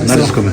Naciskamy.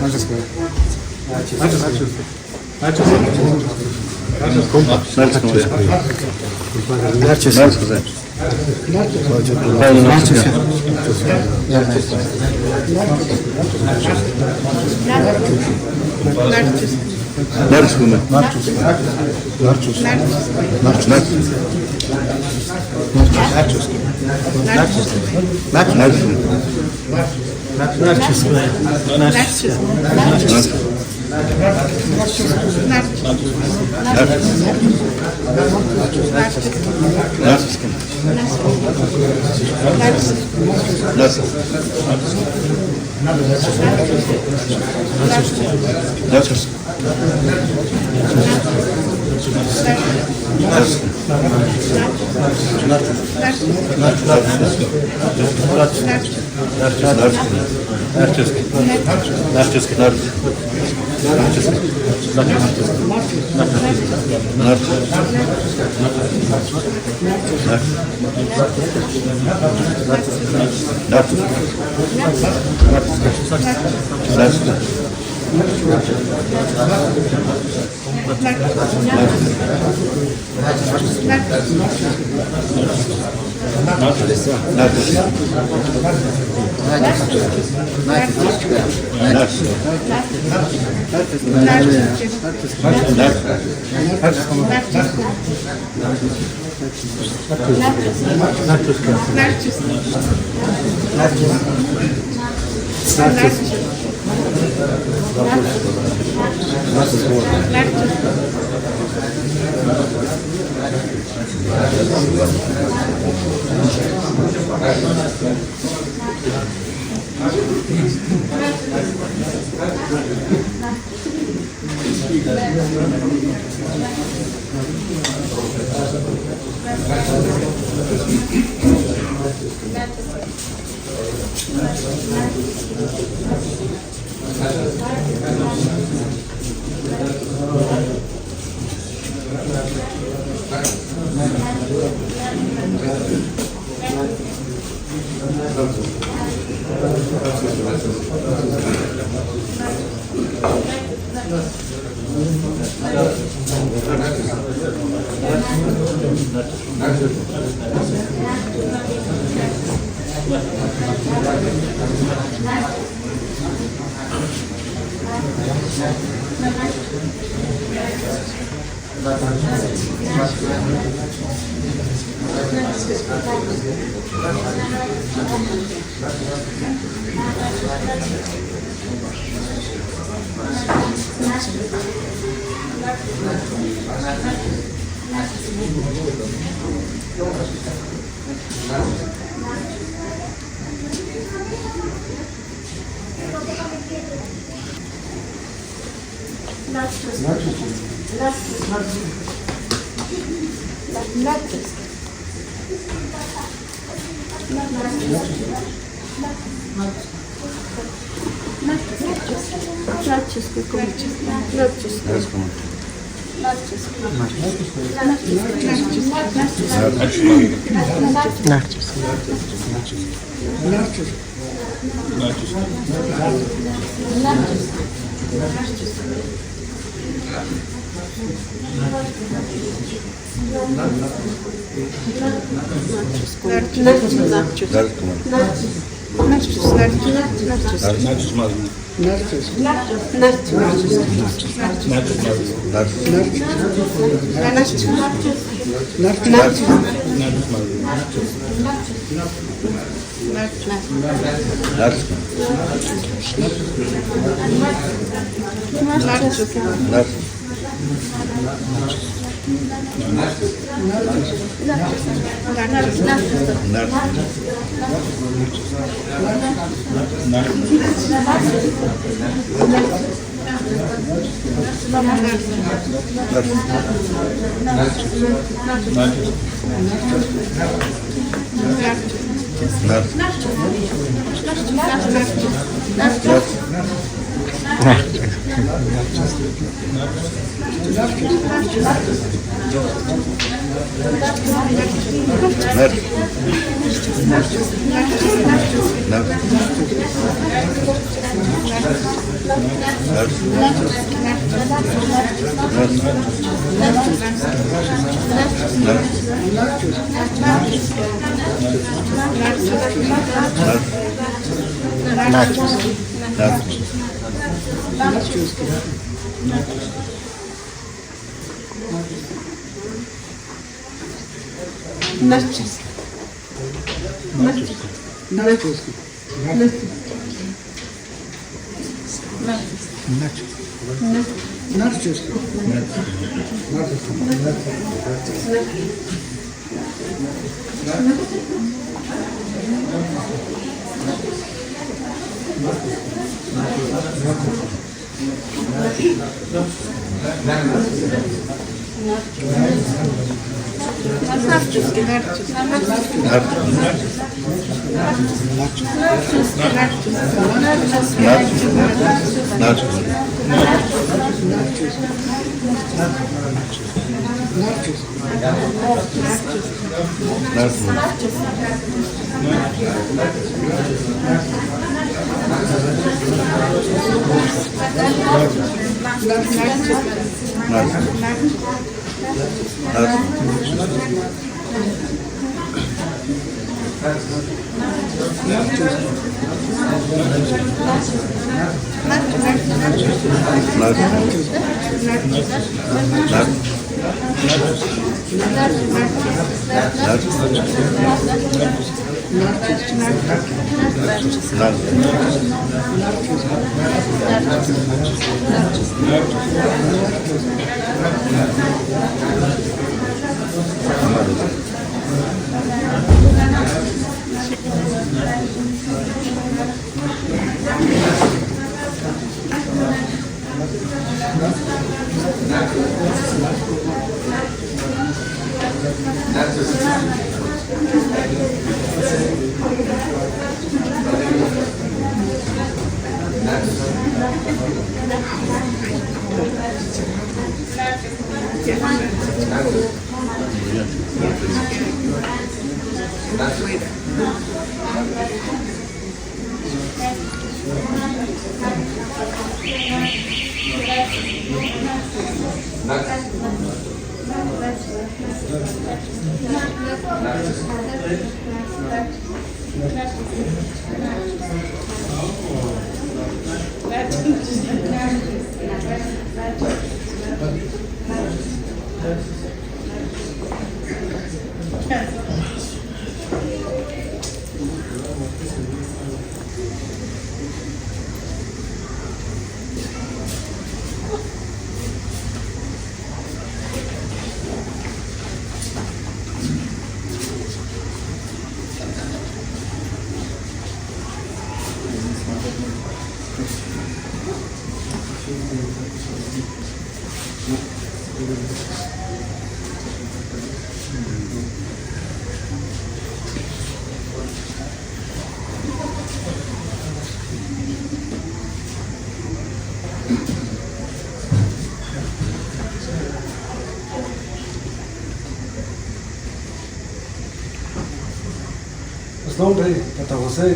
nombre, Tata José,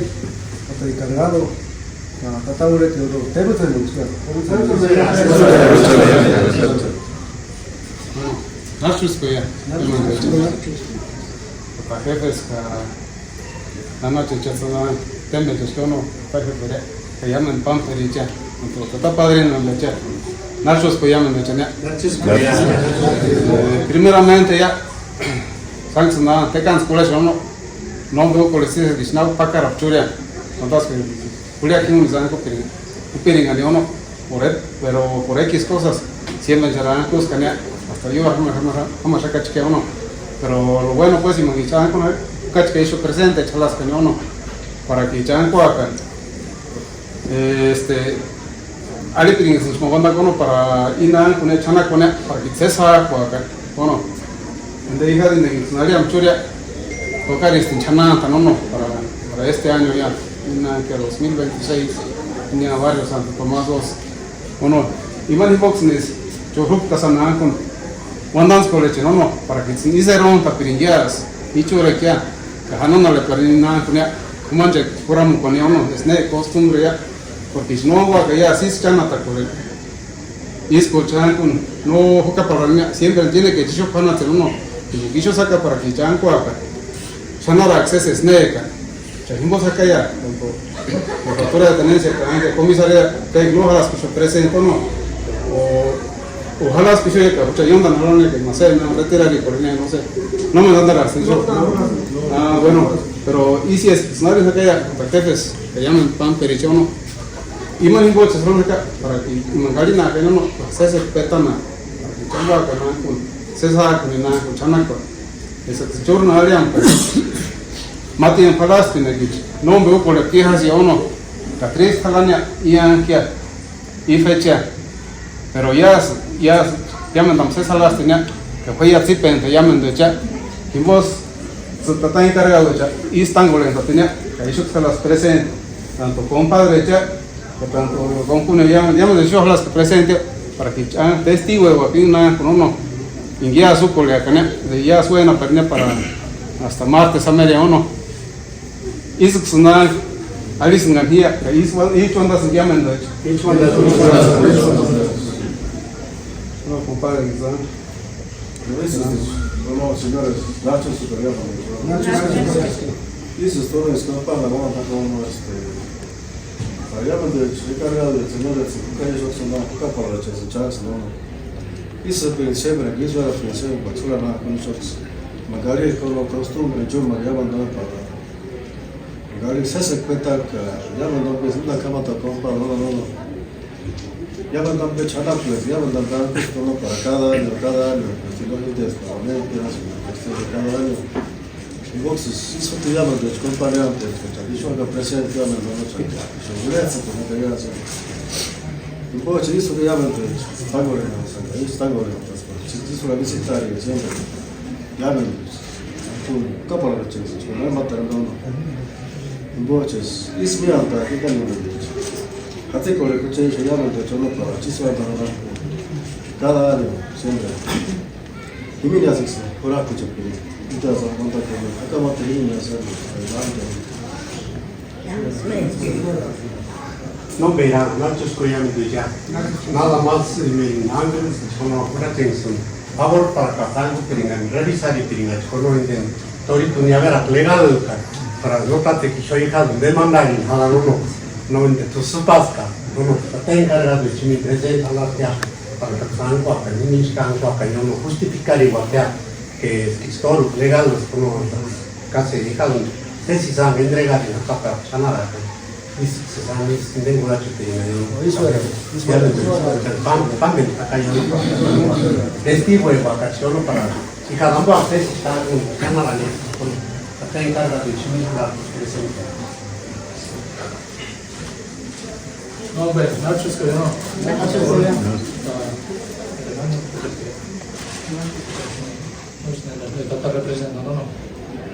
Tata encargado, Tata Urete, te gusta el museo. Narchuskoja, Tata jefes, la noche chazona, tembe chascono, Tata que llaman Pampericha, Tata padrino leche, Narchuskoja llaman leche. Primeramente ya, sanction te can school no veo policía que no paga raptura, entonces Julia aquí nos dan cooperar en uno pero por X cosas siempre serán cosas que hasta yo vamos a cachique uno, pero lo bueno pues imagínate con el cachique hizo presente chalas que uno para que ya en cuaca ali pidin se nos manda cono para ina con el chana con para que se sa cuaca bueno donde hija de nacionalidad amchuria tocar este chana tan para este año ya en que 2026 tenía varios Santo Tomás 2 bueno y más boxes yo creo que sana con Wandans college no para que si se ronta piringias y chure que no le perina kunya kumanje kuram con no es ne costumbre ya porque si no va que ya así se llama ta college y escuchan con no juca para mí siempre tiene que yo pana hacer uno y yo saca para que ya con acá sonora acceso es neca chajimos acá ya la factura de tenencia que comisaría que no las que se presentó no ojalá que yo que yo ando no que no sé me retirar y por no sé no me dan la ascensión bueno pero y si es no es aquella contactes que llaman pan perichono y más importante es para que mangarina que no se petana para que chamba con se sabe que nada con chanaco ese chorno área mati en palaste no veo por aquí hacia uno la tres talaña y anquia y fecha pero ya me damos esa las tenía que fue ya tipen te llaman de ya y vos se trata de encargado ya y están golendo tenía que eso se las presente tanto compadre ya tanto con uno ya me yo las que presente para que testigo de aquí una con uno en guía su colega de ya suena perder para hasta martes a media uno y se suena Alice Ngania, each one doesn't llaman de each one no compadre no señores Nacho superior eso es todo esto para la buena como para llaman de cargado de señores que ellos son una poca para la chance no isso é sempre que isso é a função para toda a construção magari com o costume de uma llaman para magari se cuenta que llaman no pues una cama para no llaman no pues chana pues llaman no para cada año si no es para mí cada año boxes isso te llaman de comparar y yo acá presente llaman no gracias por la gracia y pues isso te llaman de agora isso agora isso la visitar y siempre llaman tu couple of changes no matter no boches isso me anda que tem até que o que se llama de chono para isso vai para cada ano sempre e me diz isso por aqui tipo então só conta que acaba tendo essa no verá não escolhemos do já nada mais me angles como por atenção favor para casar com peringan revisar e peringan como entendo torito ni haber legado para no plate que yo hija de mandar en cada uno no ente tu supasca uno está encargado de mi presenta la tía para que están con que ni están con que no justificar igual que es todo legal como casi hija de si sabe entregar en la capa nada y se sabe sin tengo la chute eso pan acá yo testigo de vacaciones para y cada uno hace está con cámara está encargado de la presente. No, hombre, Nacho es que no. Está representando, no.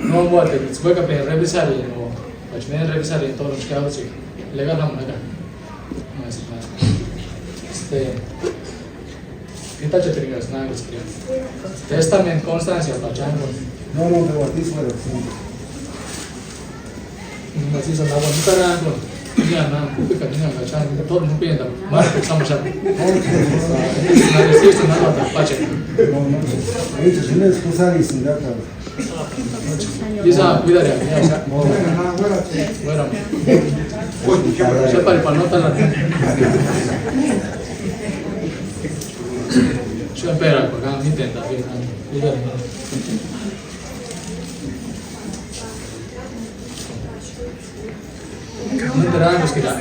No, bueno, te voy a revisar y no. Pues me revisar y todos los que hago, sí. Legal, no, legal. No es nada. ¿Qué tal te trigas? Nada, es que. Testament, constancia, pachango. no te bautizo de Así se la bonita con ya nada, que camina la chana, todo no piensa, más que estamos aquí. La resiste nada para pache. no eso sí es cosa y sin data Esa cuida de aquí, esa. Bueno. Se para el panota la. Se espera, porque a mí intenta bien. No te dan los que dan.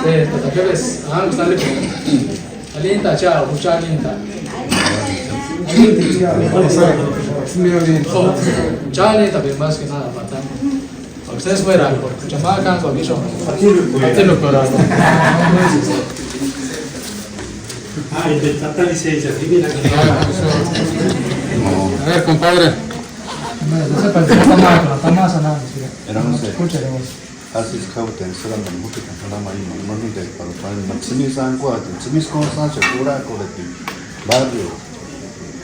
Tetapi ves, está le alienta chao, mucha alienta. Mucha alienta, pero más que nada matan. Ustedes fueran, porque chamada canto aviso. Aquí lo corazón. Ah, intentata licencia, divina. A ver, compadre. No se parece está más a nada. Era no sé. Escucharemos. Así es que usted se la mandó que para la mañana, no me de para maximizar san cuatro, maximizar con san segura colectivo, barrio,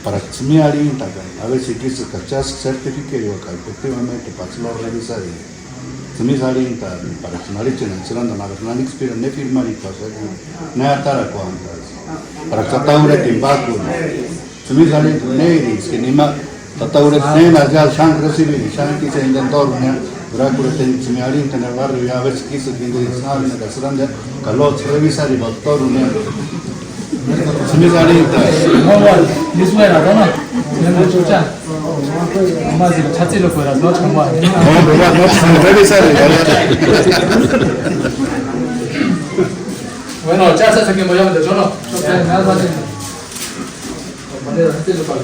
para maximizar a ver si quieres cachar certificado que efectivamente para lo revisar, maximizar para que no le echen el cerrando nada, no le expiran ni firmar y pasar, ni atar a cuantas, para que tataure timbaco, maximizar neris que ni más tataure nenas ya san recibir, san que se intentó Dracula se me alienta en el barrio ya a ver si quiso que saben que se dan calor revisar y doctor se me alienta No, igual, ni suena, ¿no? No escucha. Más de chat si lo fueras, no como no revisar bueno, chas hasta que me llamen de tono. Nada más. Manera, este lo pago.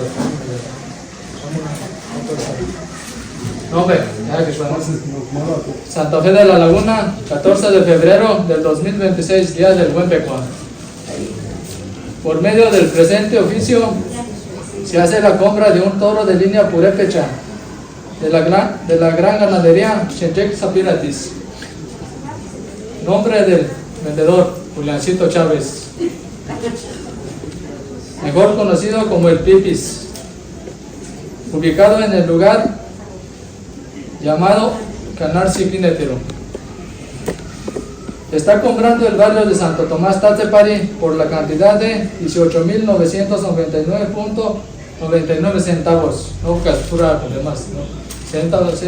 No, hombre, ya que suena. Santa Fe de la Laguna, 14 de febrero del 2026, día del Buen Pecuán. Por medio del presente oficio, se hace la compra de un toro de línea purépecha de la gran ganadería Chenchec Zapiratis. Nombre del vendedor, Juliancito Chávez, mejor conocido como el Pipis, ubicado en el lugar llamado Canal Ciclinetero. Está comprando el barrio de Santo Tomás Tatzepari por la cantidad de 18,999.99 centavos. No captura además, ¿no? Centavos,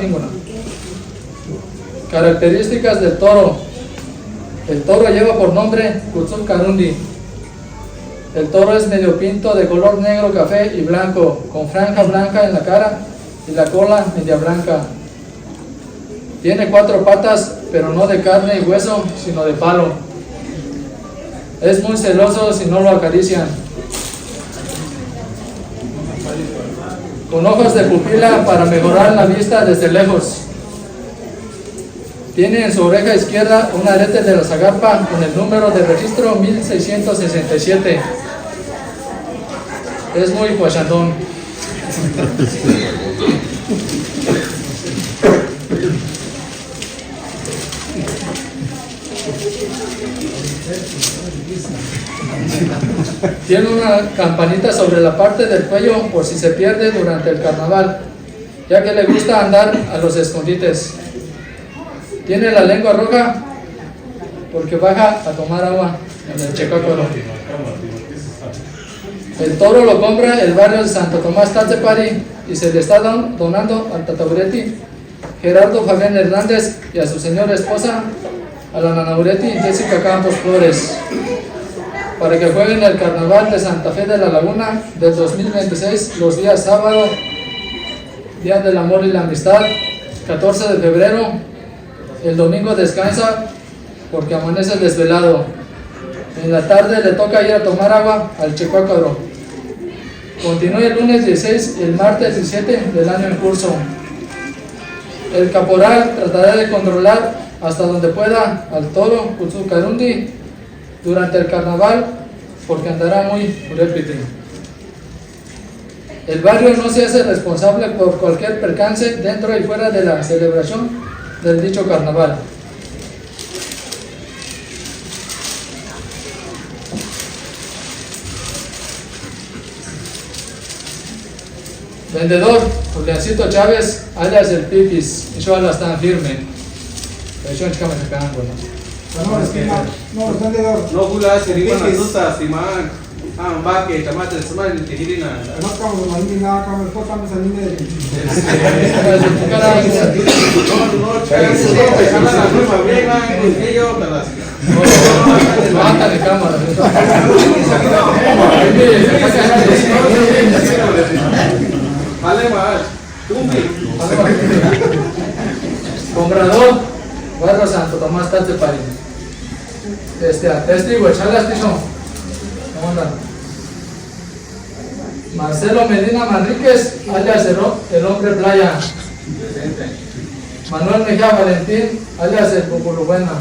ninguna. Características del toro. El toro lleva por nombre Kutsum Karundi. El toro es medio pinto de color negro, café y blanco, con franja blanca en la cara y la cola media blanca. Tiene 4 patas, pero no de carne y hueso, sino de palo. Es muy celoso si no lo acarician. Con ojos de pupila para mejorar la vista desde lejos. Tiene en su oreja izquierda un arete de la Zagarpa con el número de registro 1667. Es muy guachandón. Tiene una campanita sobre la parte del cuello por si se pierde durante el carnaval, ya que le gusta andar a los escondites. Tiene la lengua roja porque baja a tomar agua en el Checócoro. El toro lo compra el barrio de Santo Tomás Tatzepari y se le está donando al Tatabureti Gerardo Fabián Hernández y a su señora esposa, a la Nanaureti Jessica Campos Flores, para que jueguen el carnaval de Santa Fe de la Laguna del 2026 los días sábado, Día del Amor y la Amistad, 14 de febrero. El domingo descansa porque amanece desvelado. En la tarde le toca ir a tomar agua al Checuácaro. Continúa el lunes 16 y el martes 17 del año en curso. El caporal tratará de controlar hasta donde pueda al toro Kutsum Karundi durante el carnaval porque andará muy purépite. El barrio no se hace responsable por cualquier percance dentro y fuera de la celebración del dicho carnaval. Vendedor, Juliancito Chávez, alias el Pipis, y yo están firme. Yo no No gula seribu na nusa siman va que chamate semana de tirina no estamos mandando como estamos saliendo de basta de cámara. vale más Comprador, barrio Santo Tomás Tatzepari. Testigo, charlas tiso. ¿Cómo andan? Marcelo Medina Manríquez, alias el hombre playa. Manuel Mejía Valentín, alias el Populubuena.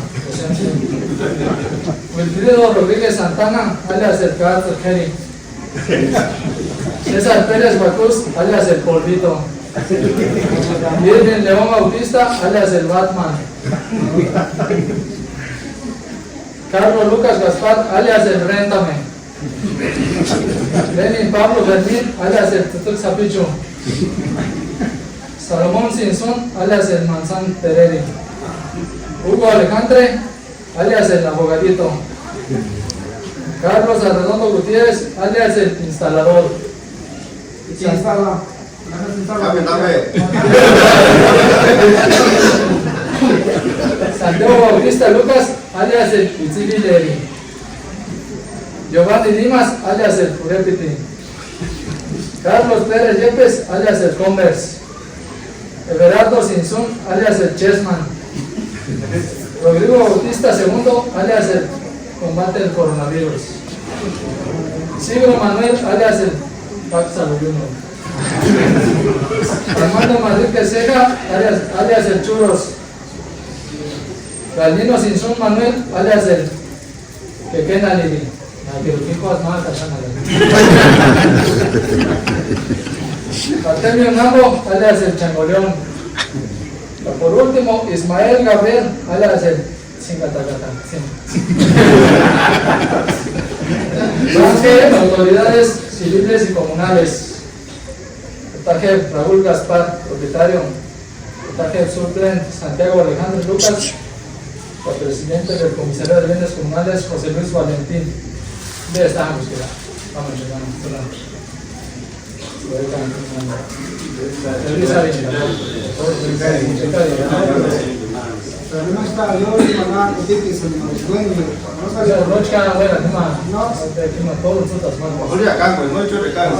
Wilfrido Rodríguez Santana, alias el Carlos Jerry. César Pérez Bacuz, alias el Polvito. Irving León Bautista, alias el Batman. Carlos Lucas Gaspar, alias el Réntame. Lenin Pablo Fermín, alias el Tutul Zapicho. Salomón Sinsun, alias el Manzán Tereri. Hugo Alejandre, alias el Abogadito. Carlos Arredondo Gutiérrez, alias el Instalador. Se instala. Se instala. Santiago Bautista Lucas, alias el Pizzili Levi. Giovanni Dimas, alias el Purépiti. Carlos Pérez Yepes, alias el Converse. Everardo Sinsun, alias el Chessman. Rodrigo Bautista II, alias el Combate del Coronavirus. Siglo Manuel, alias el Pax Saluyuno. Armando Madrid Ceja, alias el Churros. Galino Sinsun Manuel, alias el Pequeña Lili. Artemio Nabo, alias el Changoleón. Por último, Ismael Gabriel, alias el Singatacata. Autoridades civiles y comunales. Tajeb Raúl Gaspar, propietario. Tajeb suplente Santiago Alejandro Lucas. El presidente del Comisario de Bienes Comunales, José Luis Valentín. Ya estamos, vamos llegando. No está yo y mamá, que tiene que ser más bueno. No sabía. No, chica, bueno, no, todo el frutas, mano. Oye, acá, pues, no he hecho recargo.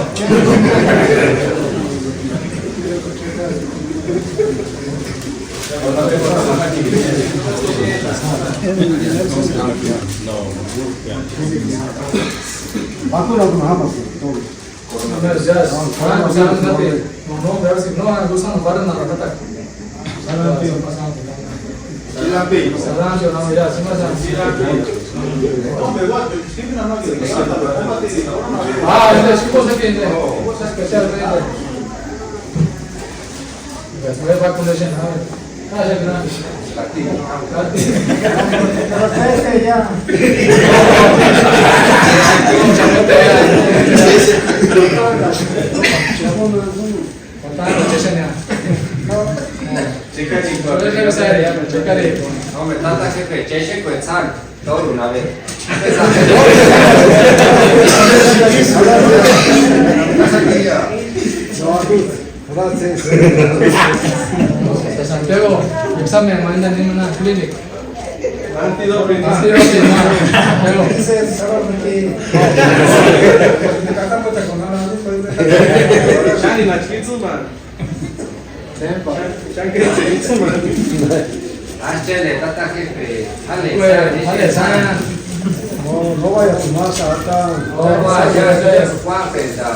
Hombre, tanta jefe, cheche, cuetzal, todo una vez. Santiago, examen, manda en una clínica. Antidoping. Shani na chitsu man. Áchale, tata jefe, Dale, sana. No vaya a fumar acá. no vaya, su guapeta.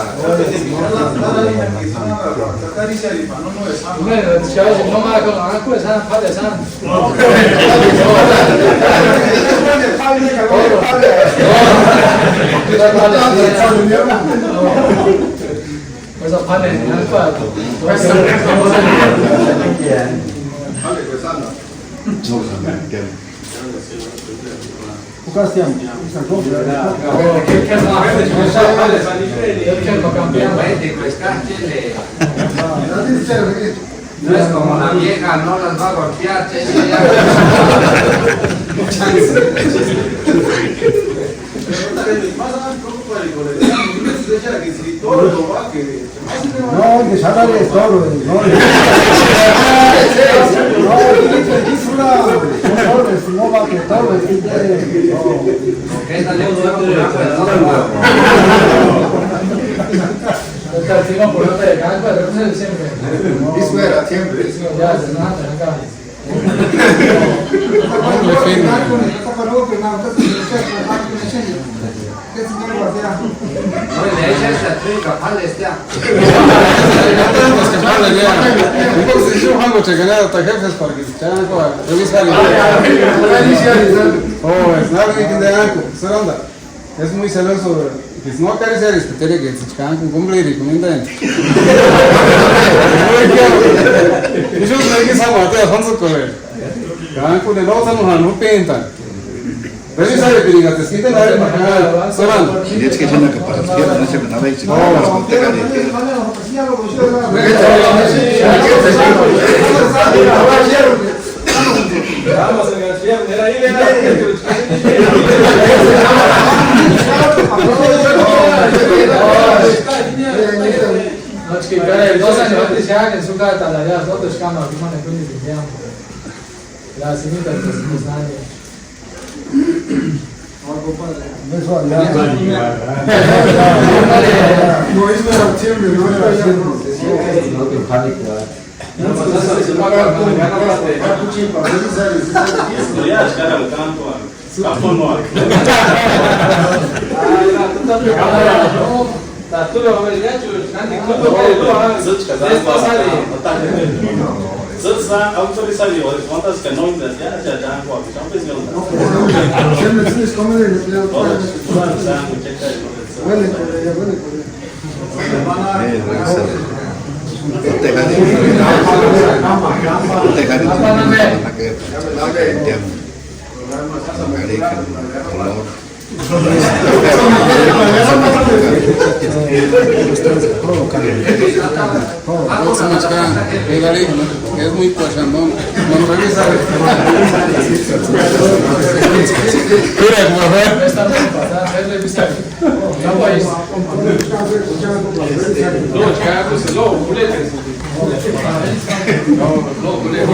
No me hago nada, pues, padre, sana. Pues a padre, No es como la vieja, no las va a golpear, cheche, ya. No, que salga de toro. No, no va que toro. Esta le gusta por la por nota de canto, de siempre. Eso era siempre. Ya, se nada, acá. no le echa esta trica, pales ya. es muy celoso. Pues no acaricia respetar que se chacan con cumple y recomiendan. Ellos no hay que saber que Alfonso Correa. Can con el otro no pintan. Revisa de pirigates, quiten la arma acá. Soran. Y es que es una capacidad, no se me nada y se me No, Vamos a García, era ahí, Znači, kada je dosadno otići jagen su kada tada ja s otočkama, ako ima neko njih idejama. Ja si nikad da se ne znanje. No izgleda cijeli, no Tu le ovaj neću, Sozusagen autorisiert, want das genau das ja ja dann war ich auch bisschen no, es como de es muy pachandón. No revisa. Esta no se pasa, es revisar. No país. doći kako se lovo, ulete se. Lovo, ulete se.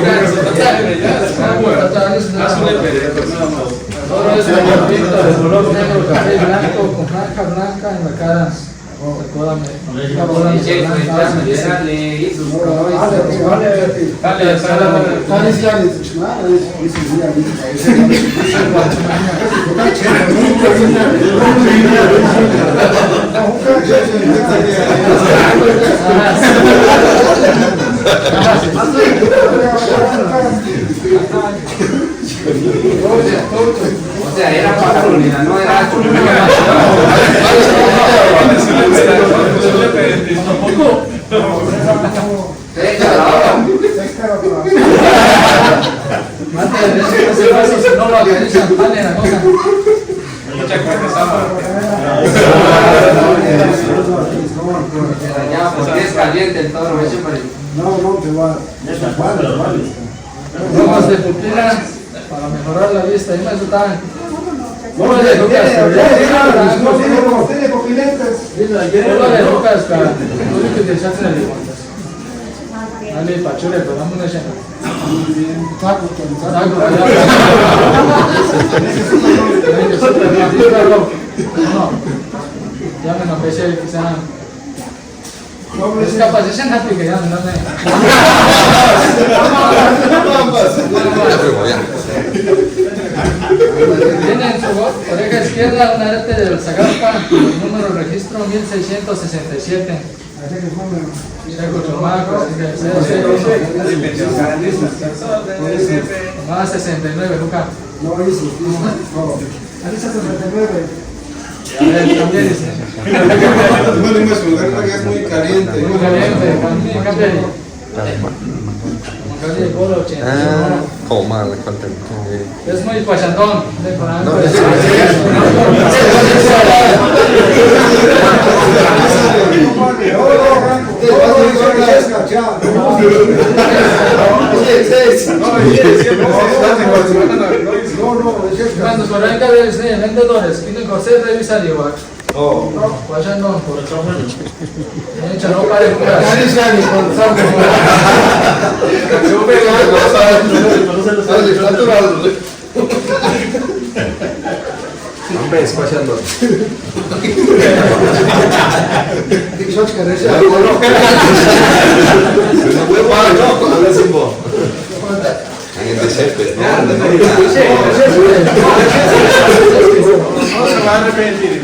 Todo eso es pinta de color negro, café blanco, con franja blanca en la cara. Recuérdame. O sea, era para Carolina, no era Antes de ese paso, si no lo organizan, vale la cosa. ya, porque es caliente el toro, ese parece. No, te va. Bromas de pupila para mejorar la vista. Y me resultaban. No tiene copiletas. Hola de Lucas, cara. Tú que te echaste en el igual. Dale, pachule, pero dame una escena. Saco. No. Ya me empecé quizá. Es capaz de ser happy que ya no me. Tiene en su oreja izquierda una arete del Zagarpa, número de registro 1667. Más 69, Luca. No, eso. Ahí 69. A ver, también dice. Es muy caliente. Muy caliente, cambia ahí. Cambia el polo 80. Es muy pachandón. Cuando por ahí cabe vendedores, tienen que hacer revisar igual. Pachandón, por el hecho, no pare Hombre, es pachando. No se va a arrepentir.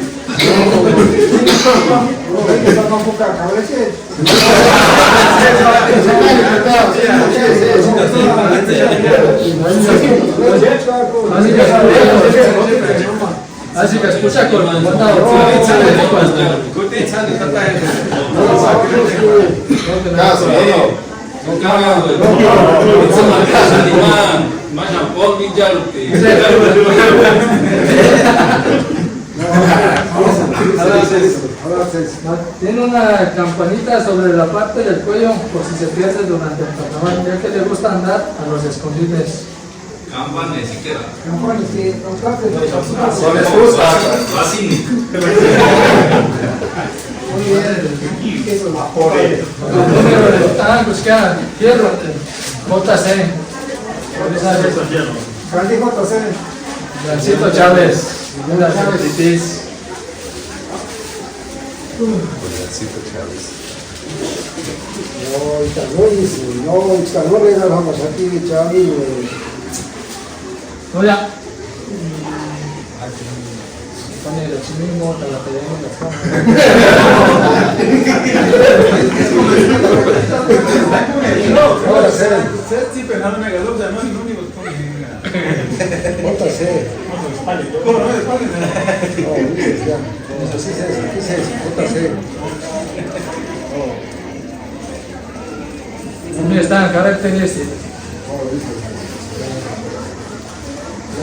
Así que escucha con el mandado. Tiene una campanita sobre la parte del cuello por si se pierde durante el carnaval, ya que le gusta andar a los escondides. Campana ni siquiera. Campana, sí, los platos. No les gusta. Así. Muy bien. Eso es la porra. Buscar hierro, JC. Candy JC. Francito Chávez. Titis. No, no regalamos aquí, Chavi. No, ya. Pone el chimismo, te la pedimos las También están características.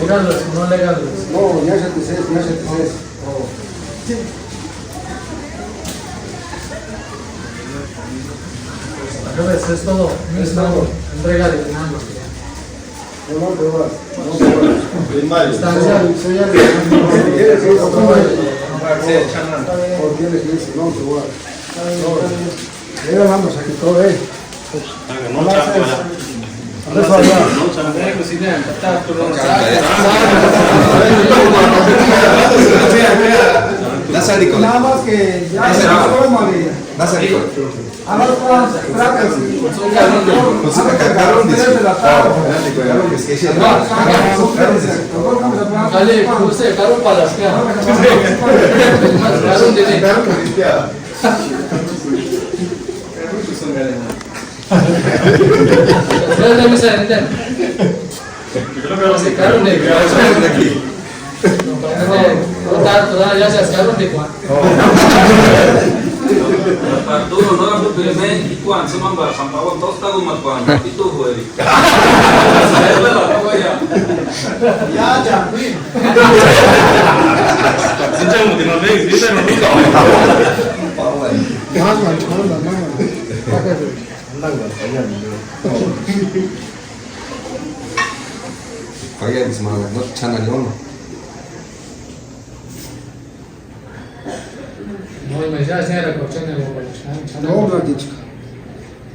Legales, no legales. No, ya se te sé. Es todo. Es todo. Entrega de demanda. No, Estancia. Ya vamos aquí todo, No chaco, nada más que ya se forma de a los tratos. Dale, puse caro para las que. Ya se ascaron de cuánto. Arturo, no era porque me y cuando se manda San Pablo, todos están más cuando y tú, güey. Ya. 진짜 못 되나 왜 일단은 Kalian semangat, no channel yo no. No, ya se recochen el No, Blandichka.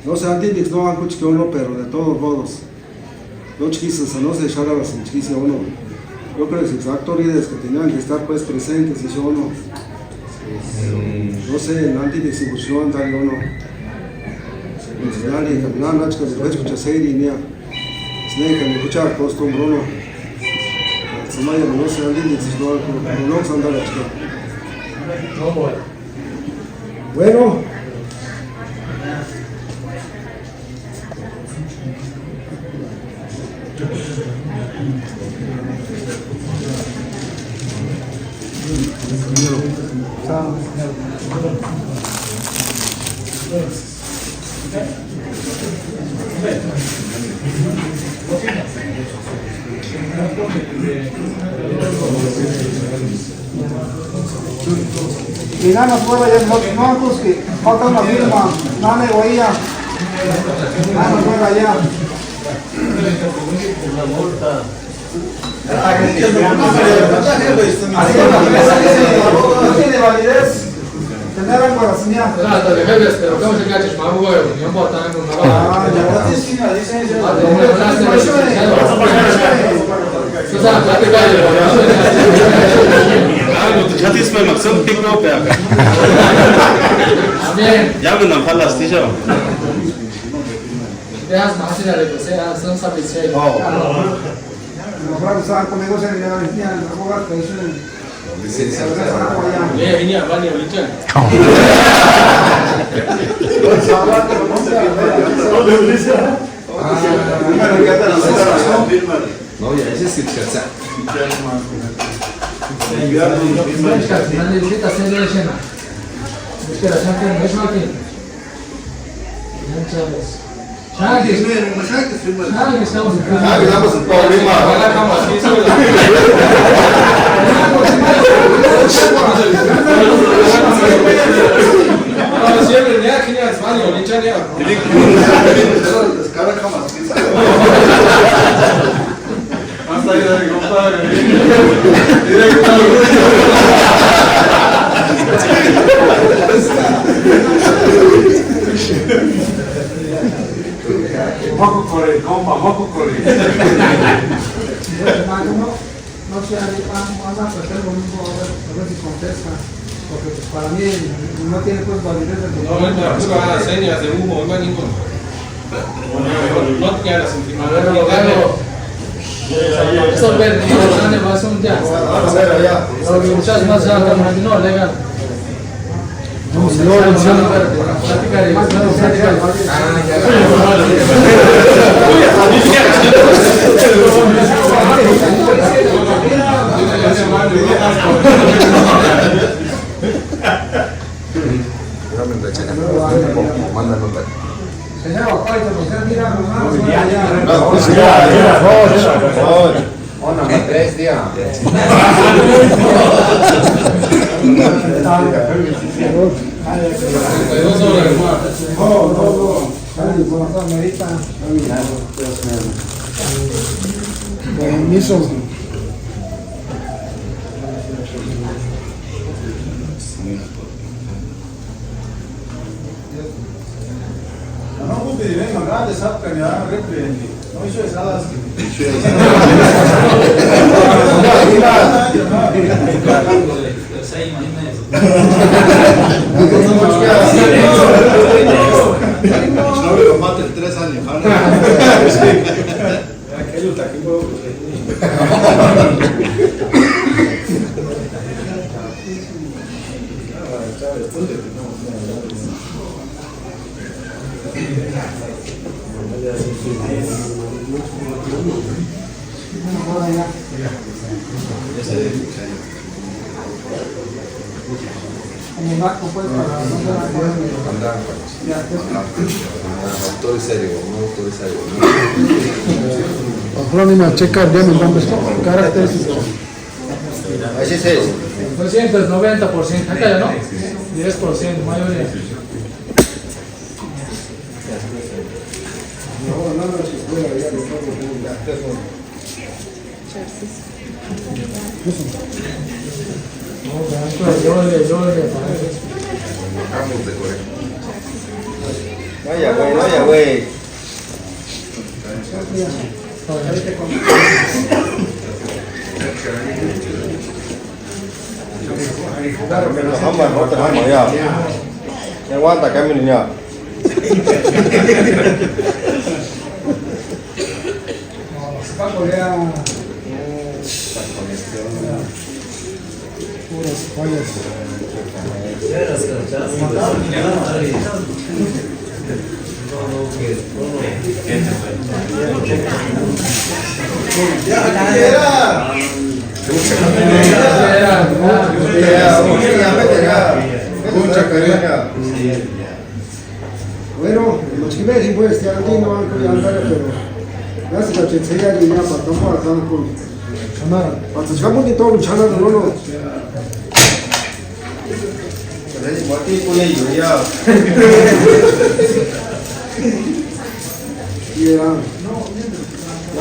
No se antidix, no han cuch que uno, pero de todos modos. No chiquisas, no se echara las chiquisas uno. Yo creo que los actores que tenían que estar pues presentes y yo no. No sé, en antidistribución tal uno. Dale, caminar, no chicas, después escuchar serie, ni a. Snake, me escuchar costumbre uno. Se me llama, no sé, antidistribución, no se anda la chica. No voy. Bueno. Y nada más puedo ya no que falta una firma, nada me oía. Nada más puedo allá. No tiene validez. Tener algo así. Pero ¿cómo se cacha? Más huevo, yo puedo estar en una 차티스만 막 픽업 빼야 야근 난 팔라스티죠. Dejas más y la sea, son satisfechos. Los bravos estaban conmigo, se le decían, no jugar, que eso venía, vale, ahorita. No, ya ese es que Necesita hacer llena. Espera, ya que no es aquí. Estamos en problema. Hasta ahí de compadre. Moco corre, compa, moco corre. No sé, vamos a hacer lo mismo, a ver si contesta, porque pues para mí no tiene pues validez del No, es para pura señas de humo, no hay ninguno. No te quedas encima. Eso verde, no va a ser un jazz. Los muchachos más altos, no, legal. No ocupe de venga, grande, sabe que me van a reprender. No hizo esas. No me combate 3 años. Aquello está aquí puedo. como un acto pues para Acrónima checa bien nombres característicos. Así es. 90%, acá ya no. 10%, mayoría. Vaya, güey. Claro que nos vamos, no tenemos ya. ¿Qué aguanta, Camilo, ya? Bueno, los que ven pues ya no van a andar pero gracias a que se haya ya para tomar tan con para chamo de todo chana no Jadi mati punya ya. ya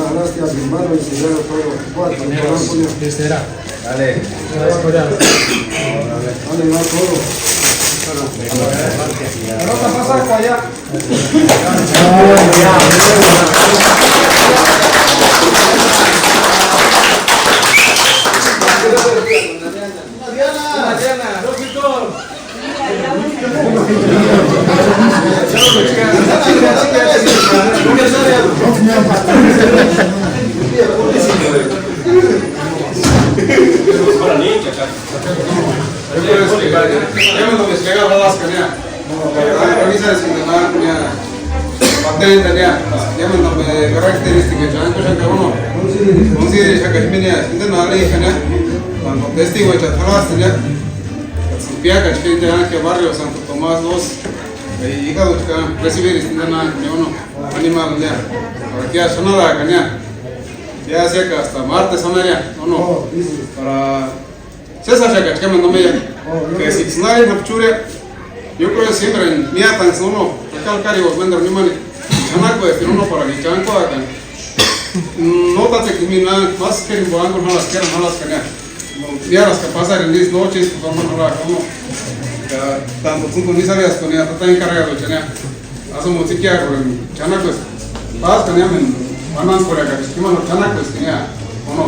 ahora que a mi mano y se ya todo cuatro Dale. Dale, va todo. Pelota pasa para allá. Karakteristik ya, jangan kau uno. Konsiri, jangan himnya, ini nalai kan ya. cuando testigo de Chatalas tenía Piaca, que barrio Santo Tomás 2, y hija de recibir nada ni uno animal ya, para que haya nada caña, ya sea que hasta martes amaría, no, para César ya que me nomé que si nadie no chure, yo creo que siempre en mi atan uno, acá el caribo vender ni mani, chanaco es uno para mi chanco acá, no te que mi nada más que en Boango no las quiero, no las caña. Ya las que pasan en 10 noches, pues vamos a hablar como tanto tú ni sabías con ella, está encargado de Chania. Hace música con Chana, pues, vas con ella, van por acá, que más Chana, pues, tenía, o no.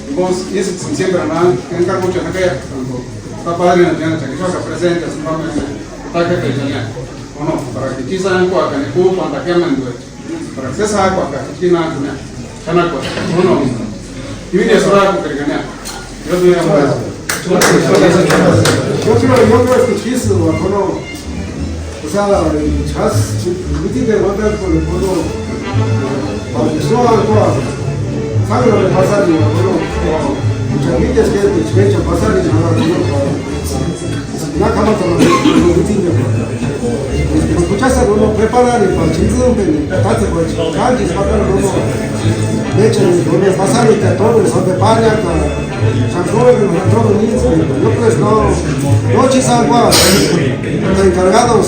Y vos, y eso siempre nada, que encargo mucho en aquella, está padre en el Chana, que yo que presente, su nombre, está que te Chania, o no, para que quizá en Cuaca, en el cubo, para que amen, para que se saque Cuaca, aquí nada, Chana, pues, o no. Y vine a sonar con Perigania. Yo creo que chiste, o sea, el chas, el de votar por el pueblo, para que no haga, sabe lo que pasa, muchas vidas que te echan pasar y nada, cama con los mitin de escuchas a uno preparar y para chingar un pedazo de canjes, para uno, de hecho, uno pasar y te todo, son de paria, yo pues no chisas agua, los encargados,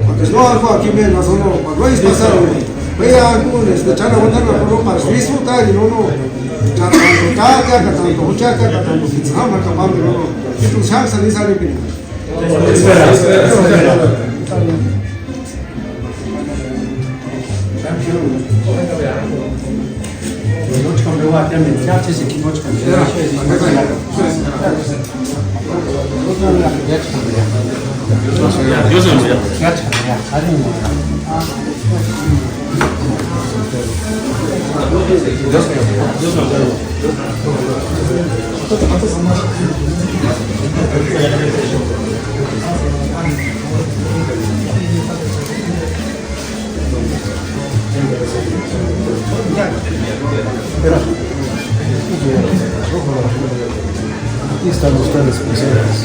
porque no algo aquí me la zona, cuando es pasar, vea algunos de echar a botar la ropa, disfrutar y no, tanto muchacha, tanto pizarra, capaz, y tu chance ni sale bien. Aquí están ustedes presentes.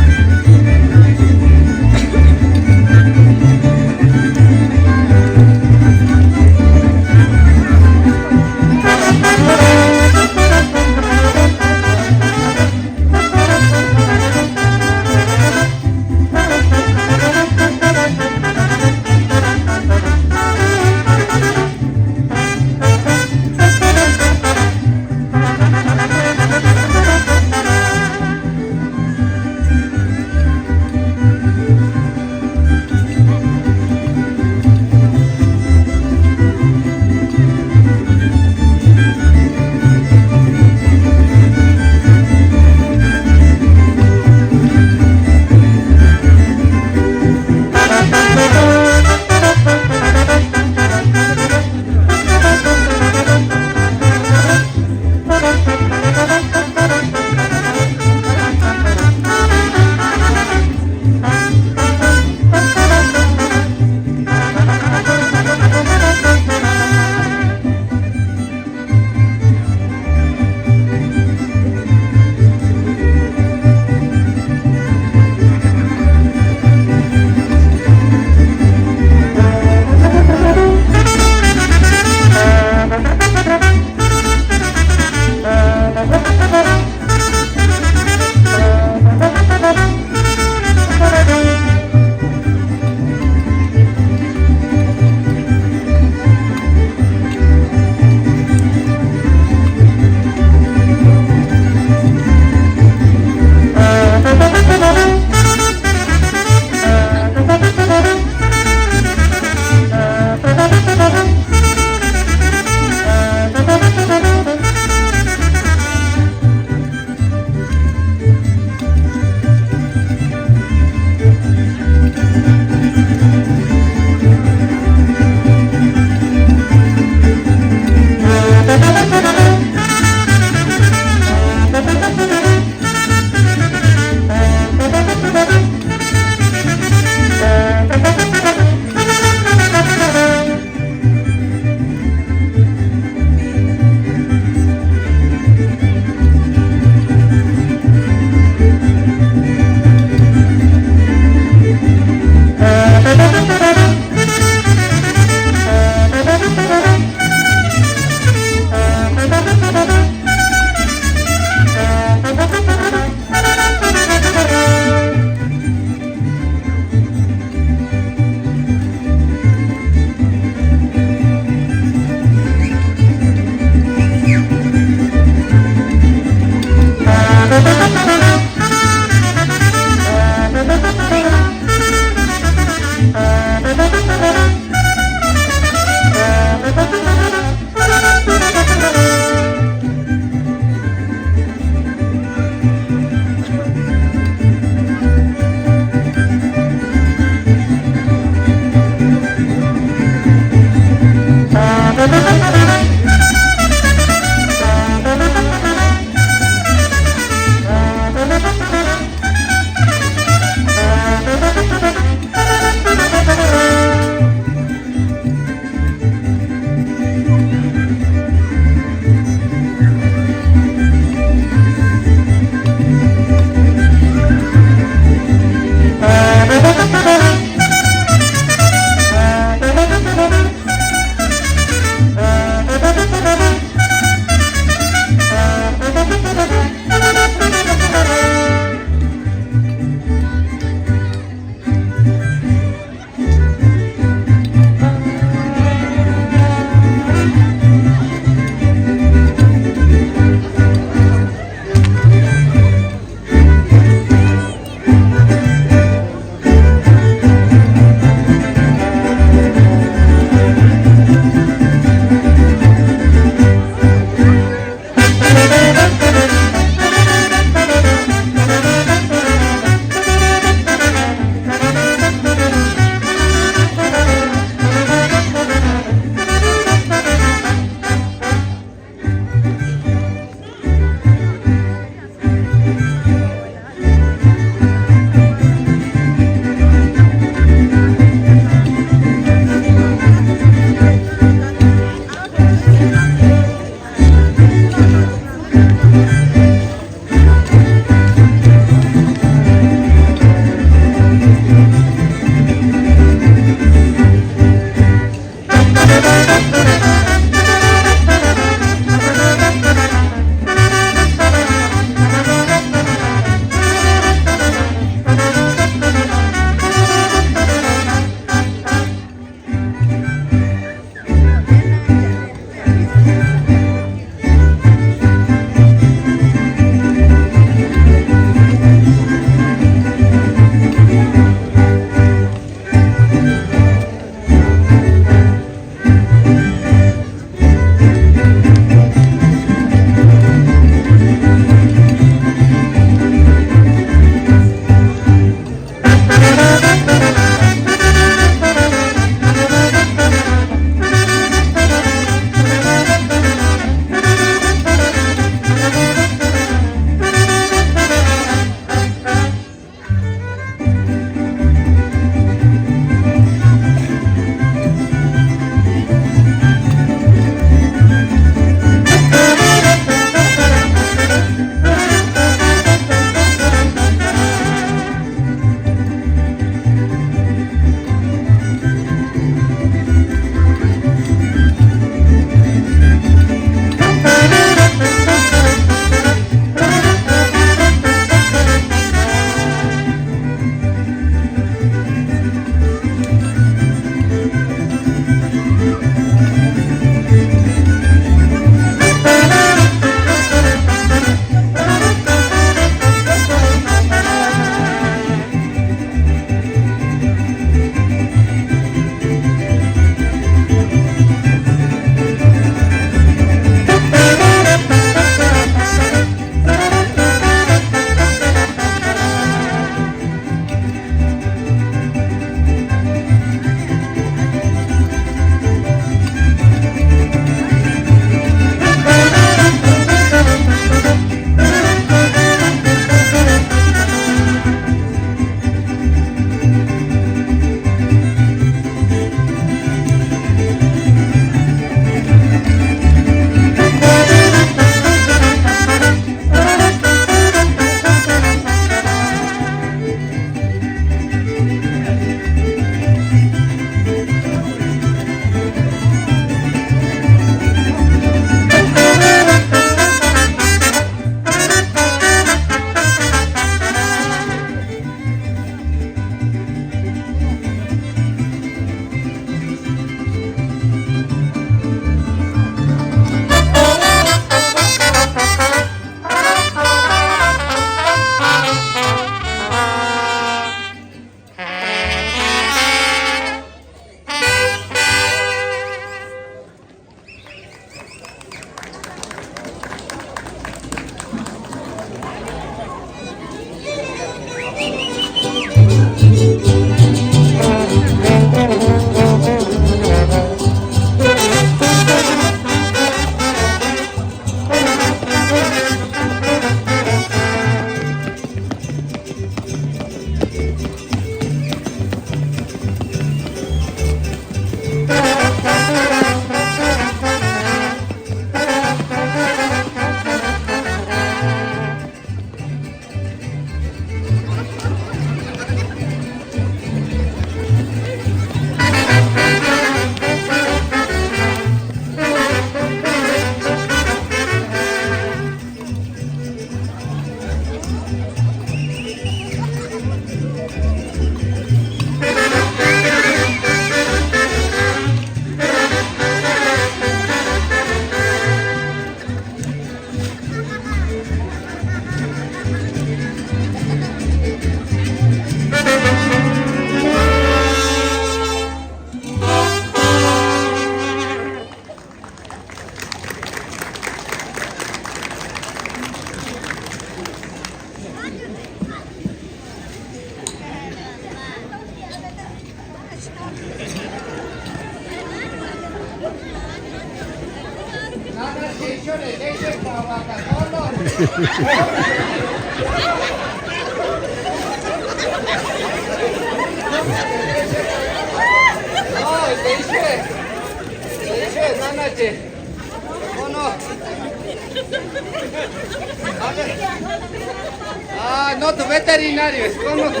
No, tu veterinario, es como tu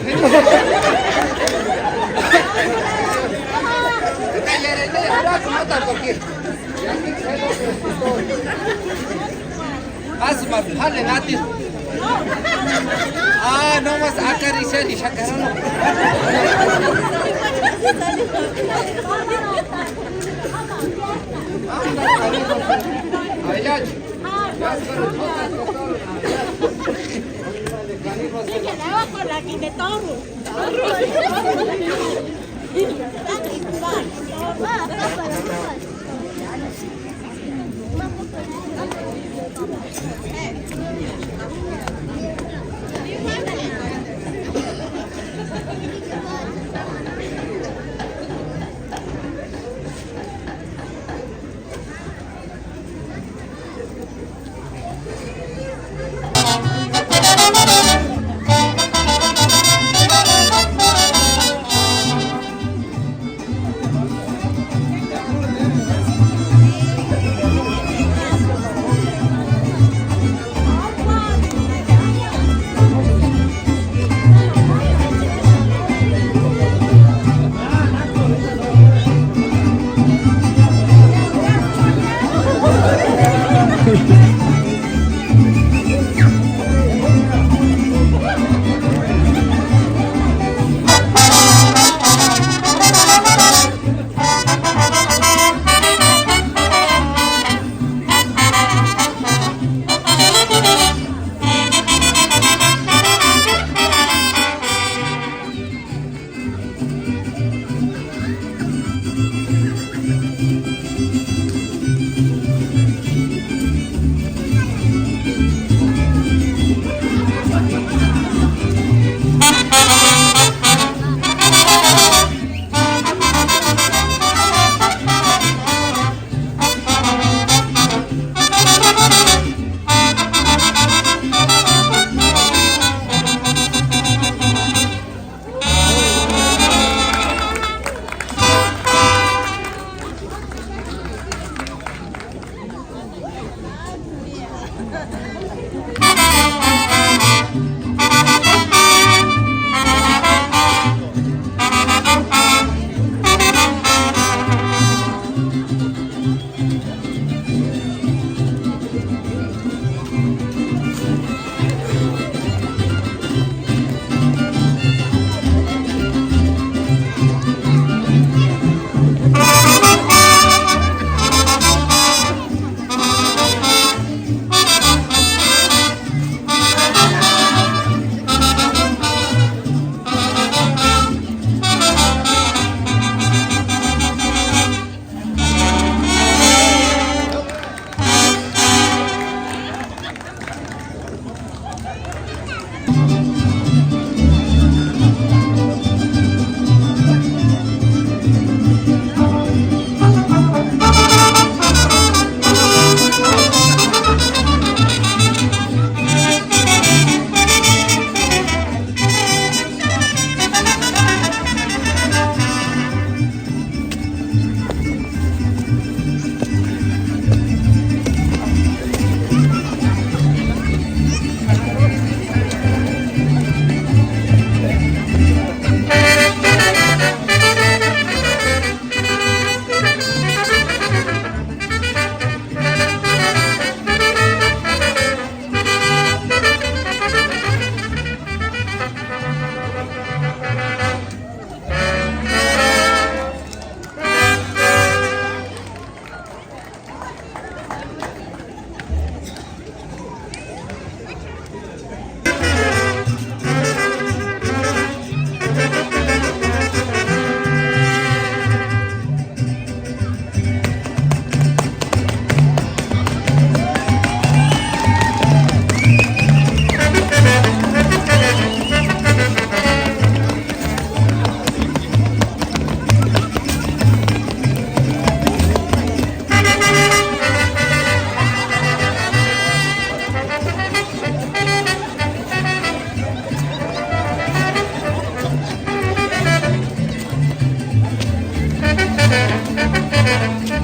no vas a acariciar y chacarano.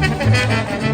Gracias.